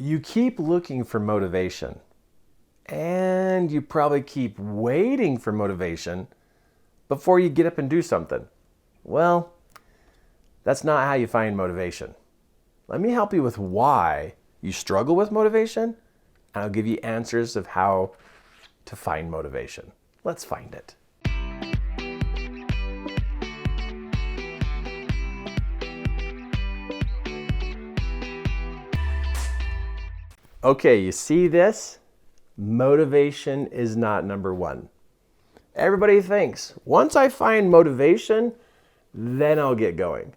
You keep looking for motivation, and you probably keep waiting for motivation before you get up and do something. Well, that's not how you find motivation. Let me help you with why you struggle with motivation, and I'll give you answers of how to find motivation. Let's find it. Okay, you see this? Motivation is not number one. Everybody thinks, once I find motivation, then I'll get going.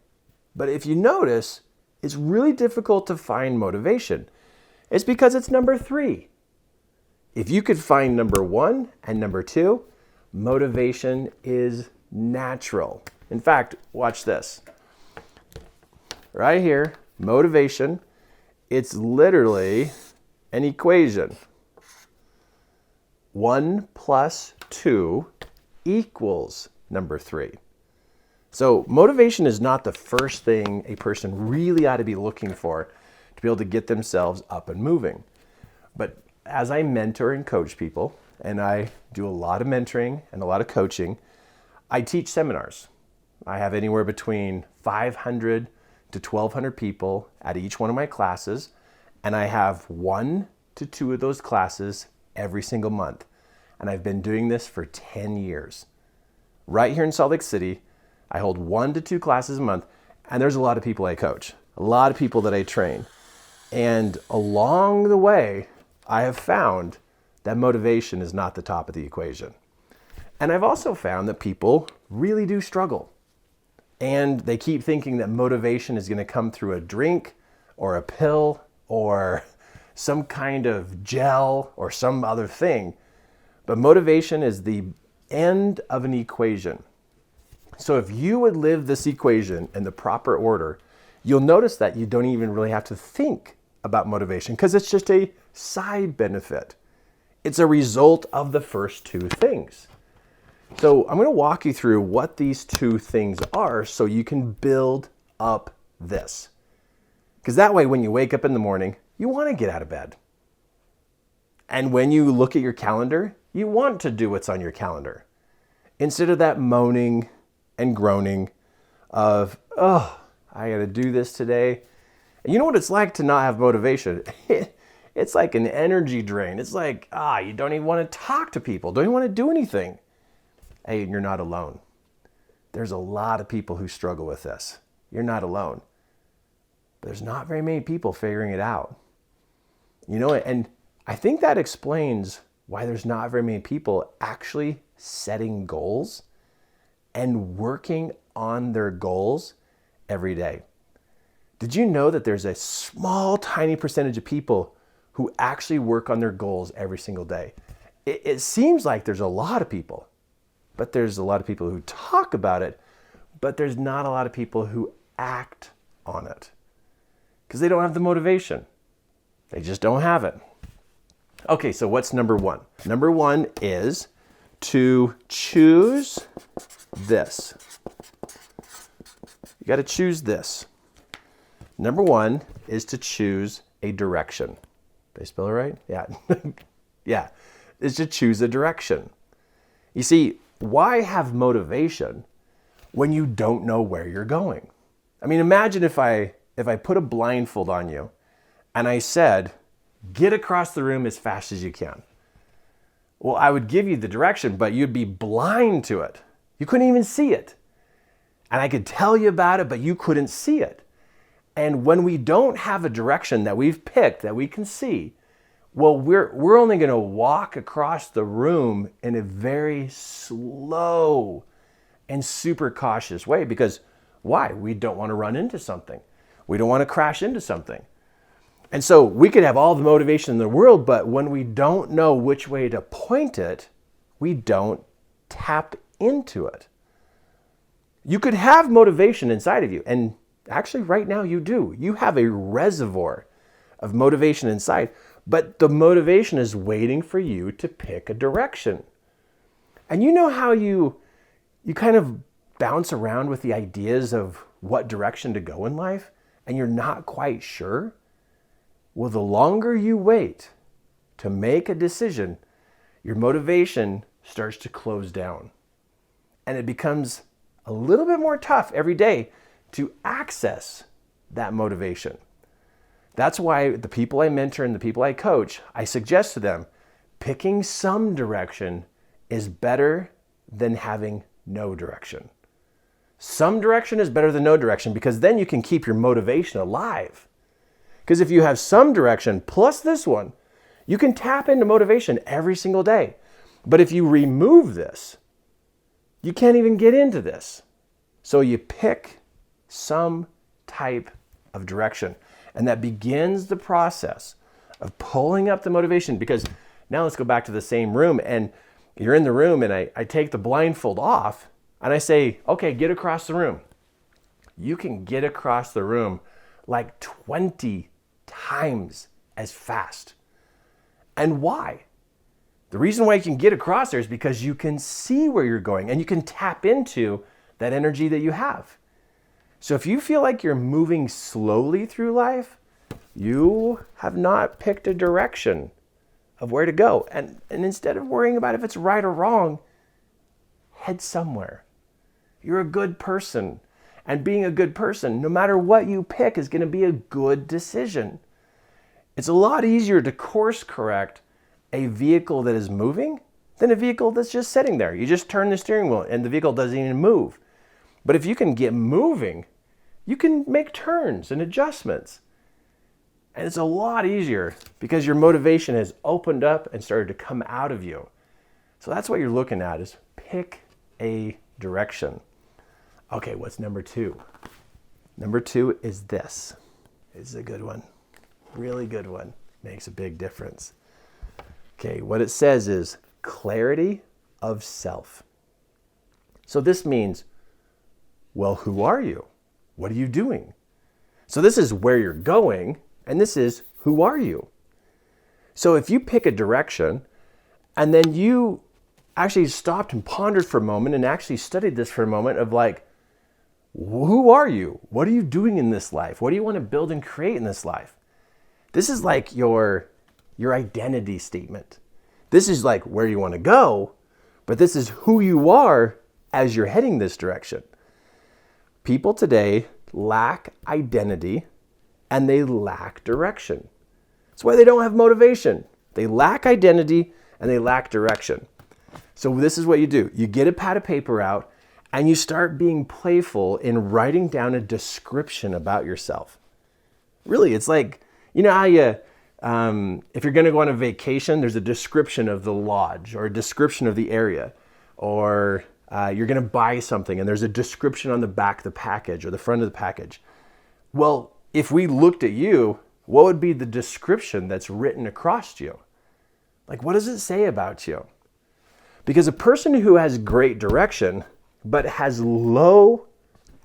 But if you notice, it's really difficult to find motivation. It's because it's number three. If you could find number one and number two, motivation is natural. In fact, watch this. Right here, motivation, it's literally an equation. 1 plus 2 equals number 3. So motivation is not the first thing a person really ought to be looking for to be able to get themselves up and moving. But as I mentor and coach people, and I do a lot of mentoring and a lot of coaching, I teach seminars. I have anywhere between 500 to 1,200 people at each one of my classes, and I have 1 to 2 of those classes every single month. And I've been doing this for 10 years. Right here in Salt Lake City, I hold 1 to 2 classes a month, and there's a lot of people I coach, a lot of people that I train. And along the way, I have found that motivation is not the top of the equation. And I've also found that people really do struggle. And they keep thinking that motivation is going to come through a drink or a pill or some kind of gel or some other thing. But motivation is the end of an equation. So if you would live this equation in the proper order, you'll notice that you don't even really have to think about motivation because it's just a side benefit. It's a result of the first two things. So I'm going to walk you through what these two things are so you can build up this. Because that way, when you wake up in the morning, you want to get out of bed. And when you look at your calendar, you want to do what's on your calendar. Instead of that moaning and groaning of, oh, I got to do this today. And you know what it's like to not have motivation? It's like an energy drain. It's like, you don't even want to talk to people, don't even want to do anything. Hey, you're not alone. There's a lot of people who struggle with this. You're not alone. But there's not very many people figuring it out. You know, and I think that explains why there's not very many people actually setting goals and working on their goals every day. Did you know that there's a small, tiny percentage of people who actually work on their goals every single day? It seems like there's a lot of people, but there's a lot of people who talk about it, but there's not a lot of people who act on it because they don't have the motivation. They just don't have it. Okay, so what's number one? Number one is to choose this. You got to choose this. Number one is to choose a direction. Did I spell it right? Yeah. Yeah. Is to choose a direction. You see, why have motivation when you don't know where you're going? I mean, imagine if I put a blindfold on you and I said, get across the room as fast as you can. Well, I would give you the direction, but you'd be blind to it. You couldn't even see it. And I could tell you about it, but you couldn't see it. And when we don't have a direction that we've picked that we can see, well, we're only going to walk across the room in a very slow and super cautious way because why? We don't want to run into something. We don't want to crash into something. And so we could have all the motivation in the world, but when we don't know which way to point it, we don't tap into it. You could have motivation inside of you, and actually right now you do. You have a reservoir of motivation inside, but the motivation is waiting for you to pick a direction. And you know how you kind of bounce around with the ideas of what direction to go in life, and you're not quite sure? Well, the longer you wait to make a decision, your motivation starts to close down. And it becomes a little bit more tough every day to access that motivation. That's why the people I mentor and the people I coach, I suggest to them, picking some direction is better than having no direction. Some direction is better than no direction because then you can keep your motivation alive. Because if you have some direction plus this one, you can tap into motivation every single day. But if you remove this, you can't even get into this. So you pick some type of direction. And that begins the process of pulling up the motivation. Because now let's go back to the same room. And you're in the room and I take the blindfold off and I say, okay, get across the room. You can get across the room like 20 times as fast. And why? The reason why you can get across there is because you can see where you're going and you can tap into that energy that you have. So if you feel like you're moving slowly through life, you have not picked a direction of where to go. And instead of worrying about if it's right or wrong, head somewhere. You're a good person. And being a good person, no matter what you pick, is going to be a good decision. It's a lot easier to course correct a vehicle that is moving than a vehicle that's just sitting there. You just turn the steering wheel and the vehicle doesn't even move. But if you can get moving, you can make turns and adjustments. And it's a lot easier because your motivation has opened up and started to come out of you. So that's what you're looking at, is pick a direction. Okay, what's number 2? Number 2 is this. It's a good one. Really good one. Makes a big difference. Okay, what it says is clarity of self. So this means, well, who are you? What are you doing? So this is where you're going, and this is who are you? So if you pick a direction, and then you actually stopped and pondered for a moment and actually studied this for a moment of like, who are you? What are you doing in this life? What do you want to build and create in this life? This is like your identity statement. This is like where you want to go, but this is who you are as you're heading this direction. People today lack identity and they lack direction. That's why they don't have motivation. They lack identity and they lack direction. So this is what you do. You get a pad of paper out and you start being playful in writing down a description about yourself. Really, it's like, you know how if you're going to go on a vacation, there's a description of the lodge or a description of the area, or you're going to buy something and there's a description on the back of the package or the front of the package. Well, if we looked at you, what would be the description that's written across you? Like, what does it say about you? Because a person who has great direction, but has low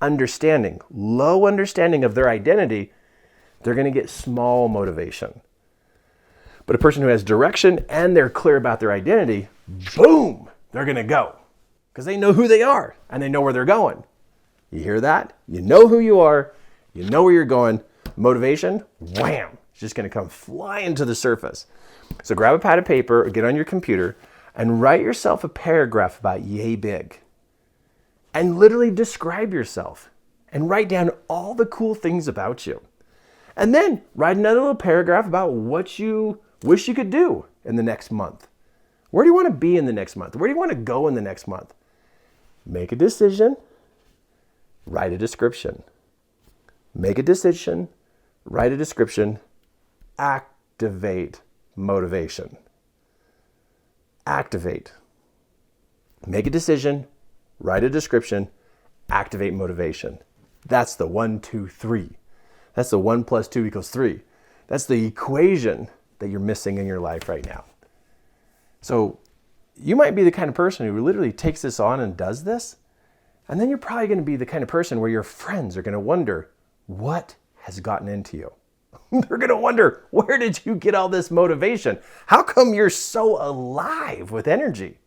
understanding of their identity, they're going to get small motivation. But a person who has direction and they're clear about their identity, boom, they're going to go. Because they know who they are and they know where they're going. You hear that? You know who you are. You know where you're going. Motivation, wham, it's just going to come flying to the surface. So grab a pad of paper or get on your computer and write yourself a paragraph about yay big. And literally describe yourself and write down all the cool things about you. And then write another little paragraph about what you wish you could do in the next month. Where do you want to be in the next month? Where do you want to go in the next month? Make a decision, write a description. Make a decision, write a description, activate motivation. Activate. Make a decision, write a description, activate motivation. That's the 1, 2, 3. That's the 1 + 2 = 3. That's the equation that you're missing in your life right now. So you might be the kind of person who literally takes this on and does this. And then you're probably going to be the kind of person where your friends are going to wonder, what has gotten into you? They're going to wonder, where did you get all this motivation? How come you're so alive with energy?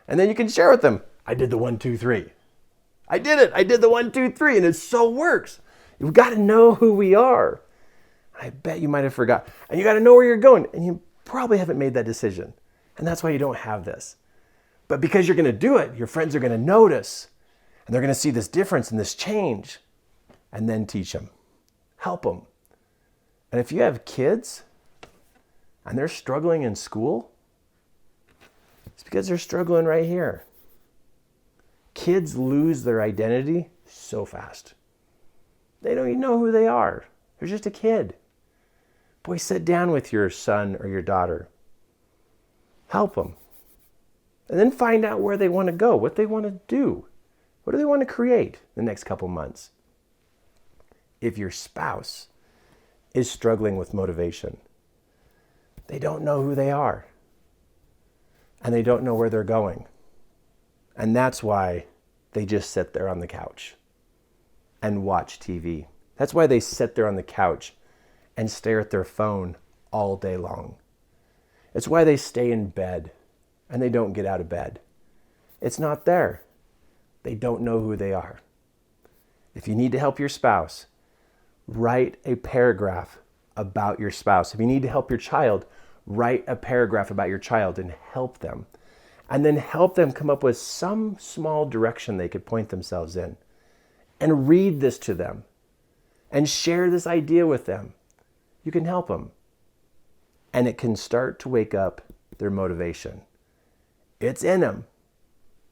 And then you can share with them, I did the 1, 2, 3. I did it. I did the 1, 2, 3. And it so works. We've got to know who we are. I bet you might have forgot. And you got to know where you're going. And you probably haven't made that decision. And that's why you don't have this. But because you're going to do it, your friends are going to notice. And they're going to see this difference and this change. And then teach them. Help them. And if you have kids and they're struggling in school, it's because they're struggling right here. Kids lose their identity so fast. They don't even know who they are. They're just a kid. Boy, sit down with your son or your daughter. Help them. And then find out where they want to go, what they want to do. What do they want to create the next couple months? If your spouse is struggling with motivation, they don't know who they are. And they don't know where they're going. And that's why they just sit there on the couch and watch TV. That's why they sit there on the couch and stare at their phone all day long. It's why they stay in bed and they don't get out of bed. It's not there. They don't know who they are. If you need to help your spouse, write a paragraph about your spouse. If you need to help your child, write a paragraph about your child and help them. And then help them come up with some small direction they could point themselves in. And read this to them. And share this idea with them. You can help them. And it can start to wake up their motivation. It's in them.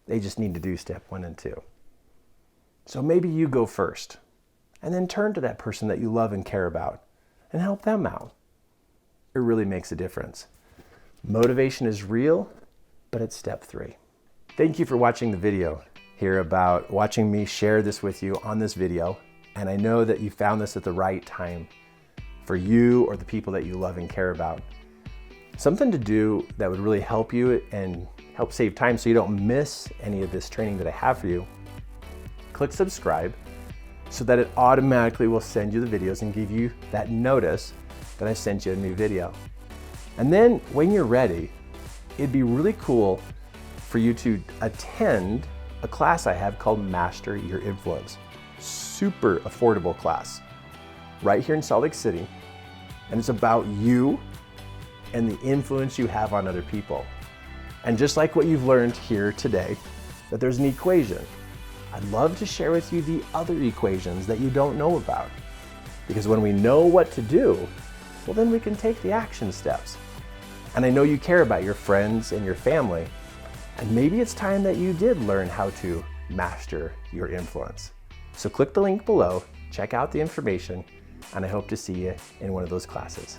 They just need to do step 1 and 2. So maybe you go first. And then turn to that person that you love and care about. And help them out. It really makes a difference. Motivation is real, but it's step 3. Thank you for watching the video here about watching me share this with you on this video. And I know that you found this at the right time for you or the people that you love and care about. Something to do that would really help you and help save time so you don't miss any of this training that I have for you. Click subscribe so that it automatically will send you the videos and give you that notice that I sent you a new video. And then when you're ready, it'd be really cool for you to attend a class I have called Master Your Influence. Super affordable class right here in Salt Lake City. And it's about you and the influence you have on other people. And just like what you've learned here today, that there's an equation. I'd love to share with you the other equations that you don't know about. Because when we know what to do, well, then we can take the action steps. And I know you care about your friends and your family. And maybe it's time that you did learn how to master your influence. So click the link below, check out the information, and I hope to see you in one of those classes.